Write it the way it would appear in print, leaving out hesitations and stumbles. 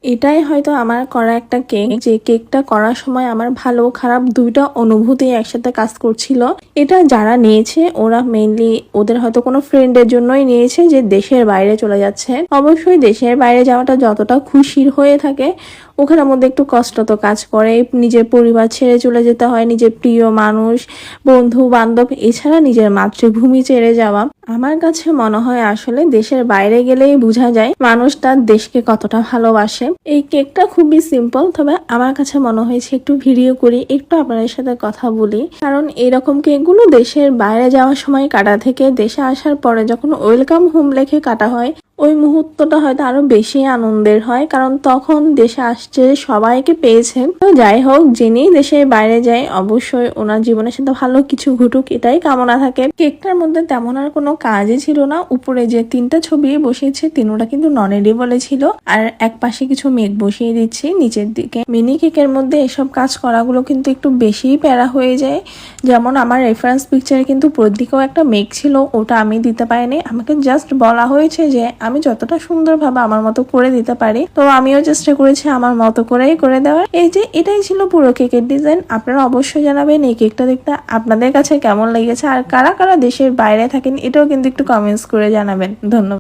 এটাই হয়তো আমার করা একটা কেক, যে কেকটা করার সময় আমার ভালো খারাপ দুইটা অনুভূতি একসাথে কাজ করছিল। এটা যারা নিয়েছে ওরা মেইনলি ওদের হয়তো কোনো ফ্রেন্ডের জন্যই নিয়েছে যে দেশের বাইরে চলে যাচ্ছে। অবশ্যই দেশের বাইরে যাওয়াটা যতটা খুশির হয়ে থাকে, ওখানের মধ্যে একটু কষ্ট তো কাজ করে। নিজের পরিবার ছেড়ে চলে যেতে হয়, নিজের প্রিয় মানুষ, বন্ধু বান্ধব, এছাড়া নিজের মাতৃভূমি ছেড়ে যাওয়া। আমার কাছে মনে হয় আসলে দেশের বাইরে গেলেই বোঝা যায় মানুষ তার দেশকে কতটা ভালোবাসে। এই কেকটা খুবই সিম্পল, তবে আমার কাছে মনে হয়েছে একটু ভিডিও করি, একটু আপনাদের সাথে কথা বলি, কারণ এরকম কেকগুলো দেশের বাইরে যাওয়ার সময় কাটা থেকে দেশে আসার পরে যখন ওয়েলকাম হোম লেখে কাটা হয়, ওই মুহূর্তটা হয়তো আরো বেশি আনন্দের হয়, কারণ তখন দেশে আসছে, সবাইকে পেয়েছেন। তো যাই হোক, যিনি দেশের বাইরে যায় অবশ্যই ওনার জীবনের সাথে ভালো কিছু ঘটুক, এটাই কামনা থাকে। কেকটার মধ্যে তেমন আর কোনো কাজই ছিল না। উপরে যে 3টা ছবি বসিয়েছে, তিনটা কিন্তু ননেরই বলেছিল, আর এক পাশে কিছু মেঘ বসিয়ে দিচ্ছি নিচের দিকে। মিনি কেকের মধ্যে এসব কাজ করাগুলো কিন্তু একটু বেশিই প্যারা হয়ে যায়। যেমন আমার রেফারেন্স পিকচারে কিন্তু প্রদিকেও একটা মেঘ ছিল, ওটা আমি দিতে পারিনি। আমাকে জাস্ট বলা হয়েছে যে আমি যতটা সুন্দরভাবে আমার মতো করে দিতে পারি, তো আমিও চেষ্টা করেছি আমার মতো করেই করে দেওয়ার। এই যে এটাই ছিল পুরো কেকের ডিজাইন। আপনারা অবশ্যই জানাবেন এই কেকটা দেখতে আপনাদের কাছে কেমন লেগেছে, আর কারা কারা দেশের বাইরে থাকেন এটাও কিন্তু একটু কমেন্টস করে জানাবেন। ধন্যবাদ।